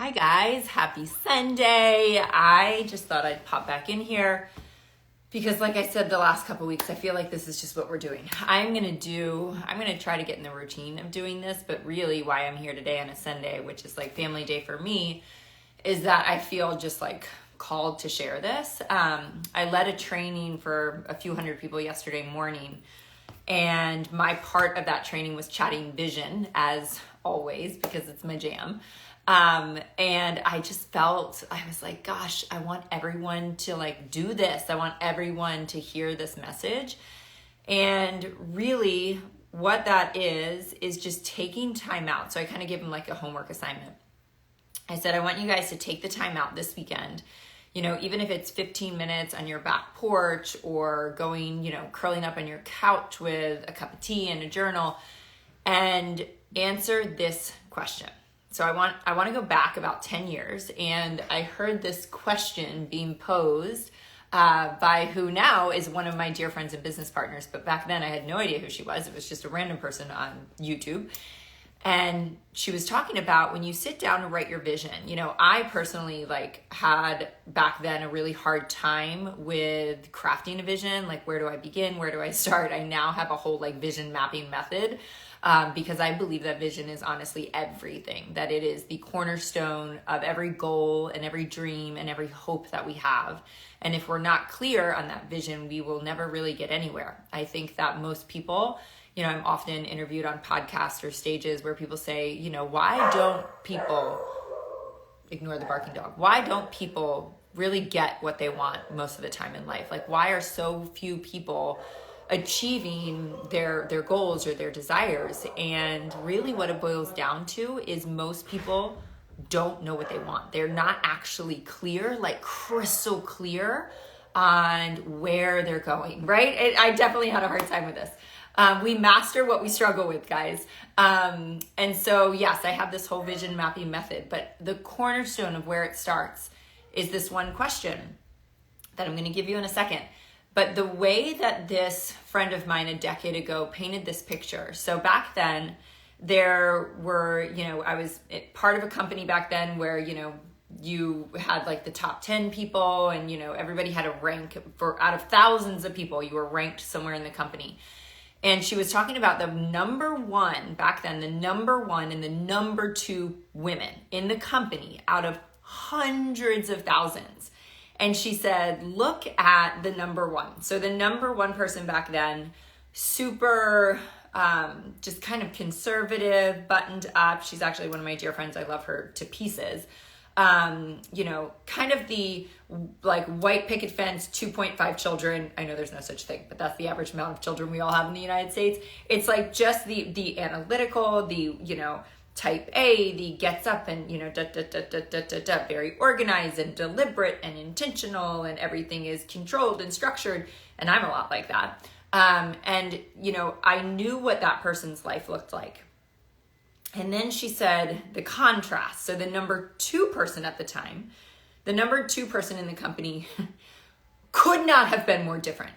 Hi guys, happy Sunday. I just thought I'd pop back in here because like I said the last couple weeks, I feel like this is just what we're doing. I'm gonna try to get in the routine of doing this, but really why I'm here today on a Sunday, which is like family day for me, is that I feel just like called to share this. I led a training for a few hundred people yesterday morning, and my part of that training was chatting vision, as always, because it's my jam. And I just felt, I was like, gosh, I want everyone to like do this. I want everyone to hear this message. And really what that is just taking time out. So I kind of give them like a homework assignment. I said, I want you guys to take the time out this weekend, even if it's 15 minutes on your back porch or going, curling up on your couch with a cup of tea and a journal, and answer this question. So I want to go back about 10 years, and I heard this question being posed by who now is one of my dear friends and business partners, but back then I had no idea who she was. It was just a random person on YouTube. And she was talking about when you sit down to write your vision. I personally had back then a really hard time with crafting a vision. Like, where do I begin? Where do I start? I now have a whole vision mapping method because I believe that vision is honestly everything, that it is the cornerstone of every goal and every dream and every hope that we have. And if we're not clear on that vision, we will never really get anywhere. I think that most people, I'm often interviewed on podcasts or stages where people say, why don't people, ignore the barking dog, why don't people really get what they want most of the time in life? Like, why are so few people achieving their goals or their desires? And really what it boils down to is most people don't know what they want. They're not actually clear, like crystal clear on where they're going, right? I definitely had a hard time with this. We master what we struggle with, guys. And so, yes, I have this whole vision mapping method, but the cornerstone of where it starts is this one question that I'm going to give you in a second. But the way that this friend of mine a decade ago painted this picture. So back then, there were, I was part of a company back then where, you had the top 10 people and, everybody had a rank for out of thousands of people, you were ranked somewhere in the company. And she was talking about the number one, back then, the number one and the number two women in the company out of hundreds of thousands. And she said, look at the number one. So the number one person back then, super, just kind of conservative, buttoned up. She's actually one of my dear friends. I love her to pieces. Kind of the white picket fence, 2.5 children. I know there's no such thing, but that's the average amount of children we all have in the United States. It's just the analytical, the, type A, the gets up and, very organized and deliberate and intentional, and everything is controlled and structured. And I'm a lot like that. And I knew what that person's life looked like. And then she said the contrast. So the number two person at the time, the number two person in the company could not have been more different.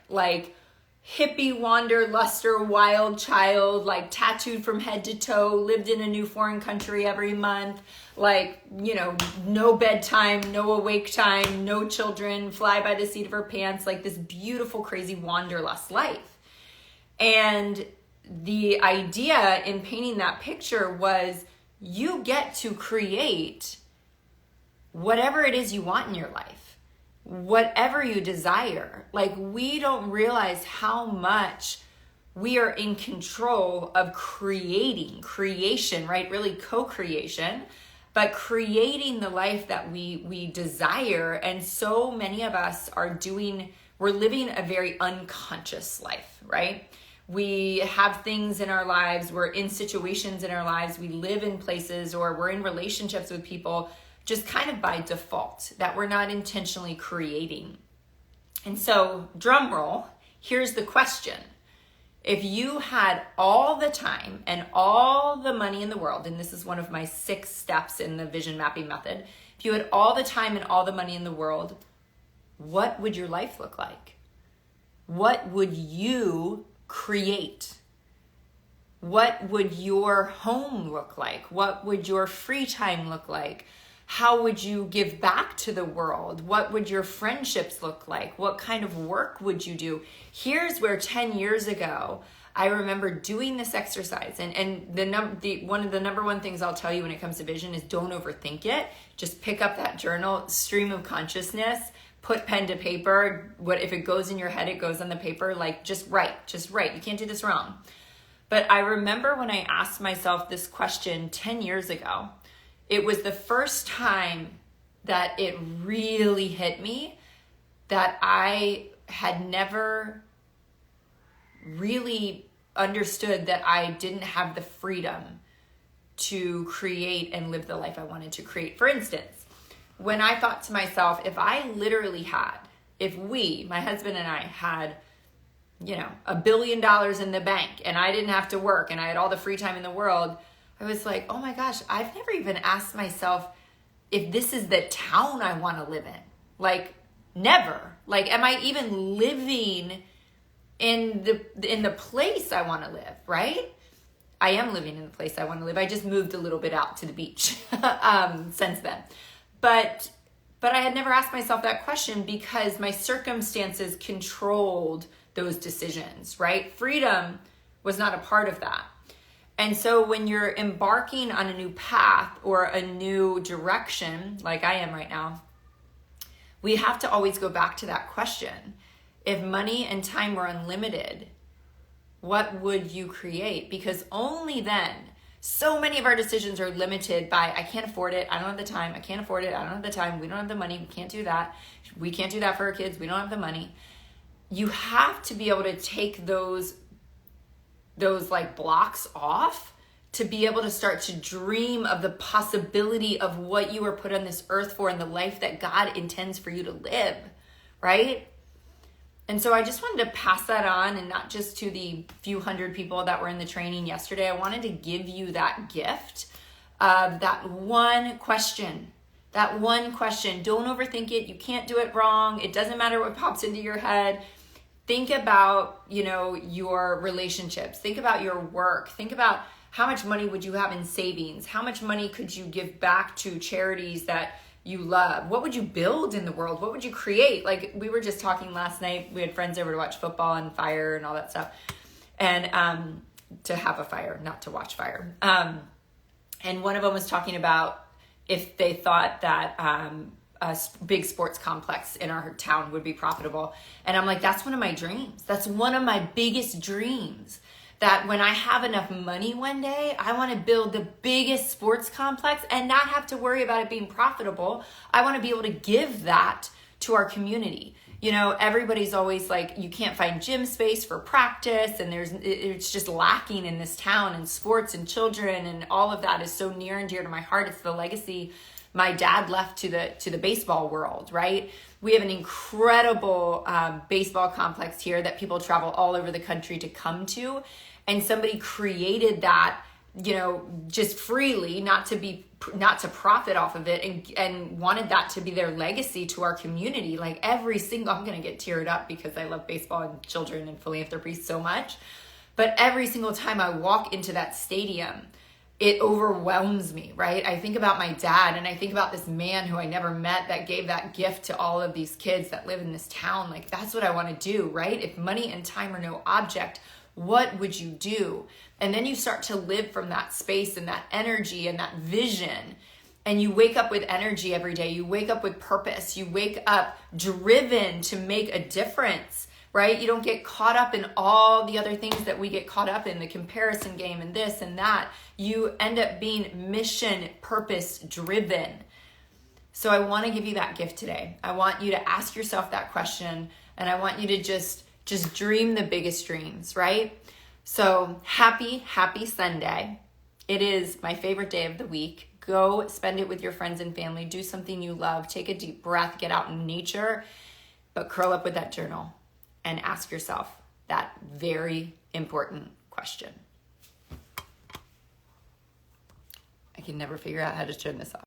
Hippie, wanderluster, wild child, tattooed from head to toe, lived in a new foreign country every month, no bedtime, no awake time, no children, fly by the seat of her pants, this beautiful, crazy wanderlust life. And the idea in painting that picture was you get to create whatever it is you want in your life, whatever you desire. We don't realize how much we are in control of creation, right? Really co-creation, but creating the life that we desire. And so many of us we're living a very unconscious life, right? We have things in our lives, we're in situations in our lives, we live in places, or we're in relationships with people just kind of by default that we're not intentionally creating. And so, drum roll, here's the question. If you had all the time and all the money in the world, and this is one of my 6 steps in the vision mapping method, if you had all the time and all the money in the world, what would your life look like? What would you create? What would your home look like? What would your free time look like? How would you give back to the world? What would your friendships look like? What kind of work would you do? Here's where 10 years ago, I remember doing this exercise, and one of the number one things I'll tell you when it comes to vision is don't overthink it. Just pick up that journal, stream of consciousness, put pen to paper. What if it goes in your head, it goes on the paper. Like just write. You can't do this wrong. But I remember when I asked myself this question 10 years ago, it was the first time that it really hit me that I had never really understood that I didn't have the freedom to create and live the life I wanted to create. For instance, when I thought to myself, if we, my husband and I, had, $1 billion in the bank and I didn't have to work and I had all the free time in the world, I was like, oh my gosh, I've never even asked myself if this is the town I want to live in. Like, never. Like, am I even living in the place I want to live, right? I am living in the place I want to live. I just moved a little bit out to the beach since then. But I had never asked myself that question because my circumstances controlled those decisions, right? Freedom was not a part of that. And so when you're embarking on a new path or a new direction, like I am right now, we have to always go back to that question. If money and time were unlimited, what would you create? Because only then, so many of our decisions are limited by, I can't afford it, I don't have the time, I can't afford it, I don't have the time, we don't have the money, we can't do that. We can't do that for our kids, we don't have the money. You have to be able to take those like blocks off to be able to start to dream of the possibility of what you were put on this earth for and the life that God intends for you to live, right? And so I just wanted to pass that on, and not just to the few hundred people that were in the training yesterday. I wanted to give you that gift of that one question. That one question. Don't overthink it. You can't do it wrong. It doesn't matter what pops into your head. Think about, your relationships. Think about your work. Think about how much money would you have in savings? How much money could you give back to charities that you love? What would you build in the world? What would you create? Like, we were just talking last night. We had friends over to watch football and fire and all that stuff. And to have a fire, not to watch fire. And one of them was talking about if they thought that a big sports complex in our town would be profitable. And I'm like, that's one of my dreams. That's one of my biggest dreams. That when I have enough money one day, I want to build the biggest sports complex and not have to worry about it being profitable. I want to be able to give that to our community. Everybody's always like, you can't find gym space for practice, and it's just lacking in this town, and sports and children and all of that is so near and dear to my heart. It's the legacy my dad left to the baseball world, right? We have an incredible baseball complex here that people travel all over the country to come to. And somebody created that, just freely, not to profit off of it, and wanted that to be their legacy to our community. Like I'm going to get teared up because I love baseball and children and philanthropy so much. But every single time I walk into that stadium, it overwhelms me, right? I think about my dad, and I think about this man who I never met that gave that gift to all of these kids that live in this town. Like, that's what I want to do, right? If money and time are no object, what would you do? And then you start to live from that space and that energy and that vision. And you wake up with energy every day. You wake up with purpose. You wake up driven to make a difference, right? You don't get caught up in all the other things that we get caught up in, the comparison game and this and that. You end up being mission, purpose driven. So I want to give you that gift today. I want you to ask yourself that question, and I want you to just dream the biggest dreams, right? So happy Sunday. It is my favorite day of the week. Go spend it with your friends and family. Do something you love. Take a deep breath. Get out in nature. But curl up with that journal and ask yourself that very important question. I can never figure out how to turn this off.